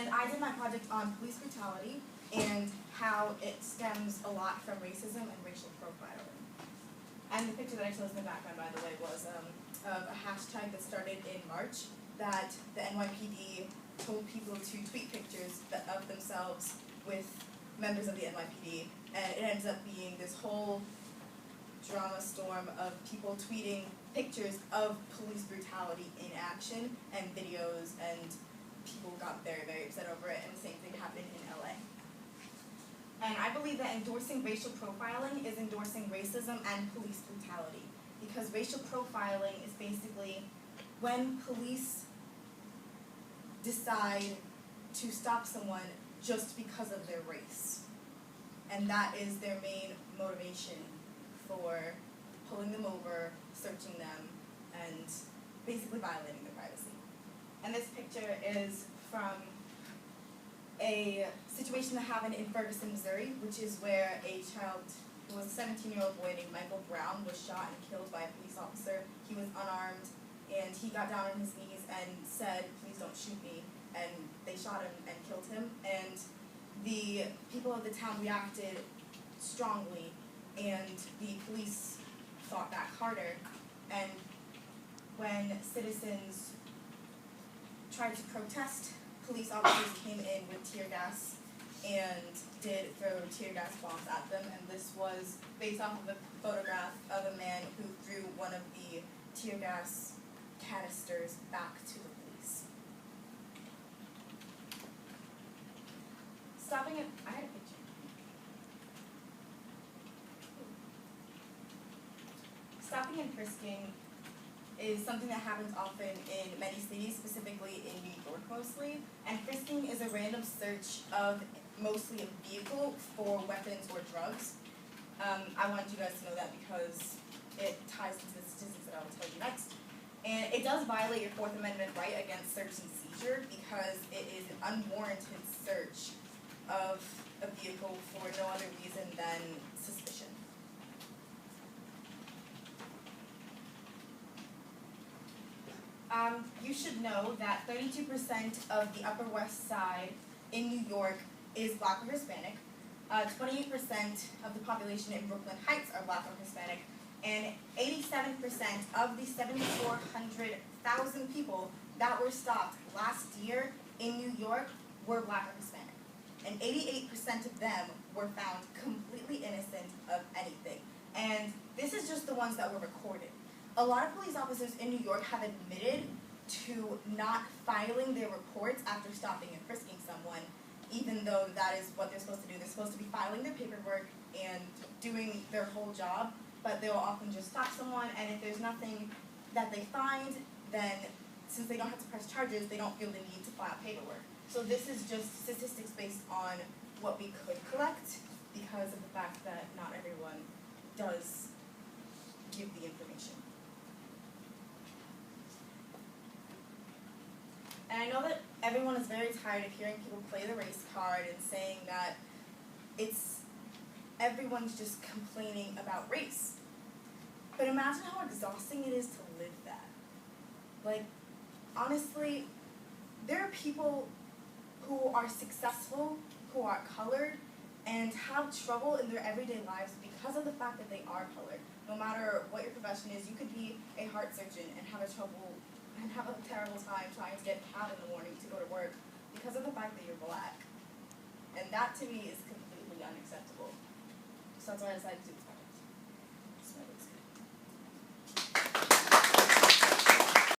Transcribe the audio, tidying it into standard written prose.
And I did my project on police brutality and how it stems a lot from racism and racial profiling. And the picture that I chose in the background, by the way, was of a hashtag that started in March that the NYPD told people to tweet pictures of themselves with members of the NYPD, and it ends up being this whole drama storm of people tweeting pictures of police brutality in action and videos, and people got very, very upset over it, and the same thing happened in LA. And I believe that endorsing racial profiling is endorsing racism and police brutality, because racial profiling is basically when police decide to stop someone just because of their race. And that is their main motivation for pulling them over, searching them, and basically violating their privacy. And this picture is from a situation that happened in Ferguson, Missouri, which is where a child who was a 17-year-old boy named Michael Brown was shot and killed by a police officer. He was unarmed, and he got down on his knees and said, "Please don't shoot me," and they shot him and killed him. And the people of the town reacted strongly, and the police fought back harder. And when citizens tried to protest, police officers came in with tear gas and did throw tear gas bombs at them. And this was based off of a photograph of a man who threw one of the tear gas canisters back to the police. Stopping it, I had a picture. Stopping and frisking is something that happens often in many cities, specifically in New York mostly. And frisking is a random search of mostly a vehicle for weapons or drugs. I wanted you guys to know that because it ties into the statistics that I will tell you next. And it does violate your Fourth Amendment right against search and seizure because it is an unwarranted search of a vehicle for no other reason than suspicion. You should know that 32% of the Upper West Side in New York is Black or Hispanic. 28% of the population in Brooklyn Heights are Black or Hispanic, and 87% of the 7,400,000 people that were stopped last year in New York were Black or Hispanic. And 88% of them were found completely innocent of anything. And this is just the ones that were recorded. A lot of police officers in New York have admitted to not filing their reports after stopping and frisking someone, even though that is what they're supposed to do. They're supposed to be filing their paperwork and doing their whole job, but they'll often just stop someone, and if there's nothing that they find, then since they don't have to press charges, they don't feel the need to file paperwork. So this is just statistics based on what we could collect because of the fact that not everyone does give the information. And I know that everyone is very tired of hearing people play the race card and saying that everyone's just complaining about race. But imagine how exhausting it is to live that. Like, honestly, there are people who are successful, who are colored, and have trouble in their everyday lives because of the fact that they are colored. No matter what your profession is, you could be a heart surgeon and have a terrible time trying to get a cab in the morning to go to work because of the fact that you're Black. And that to me is completely unacceptable. So that's why I decided to do this project.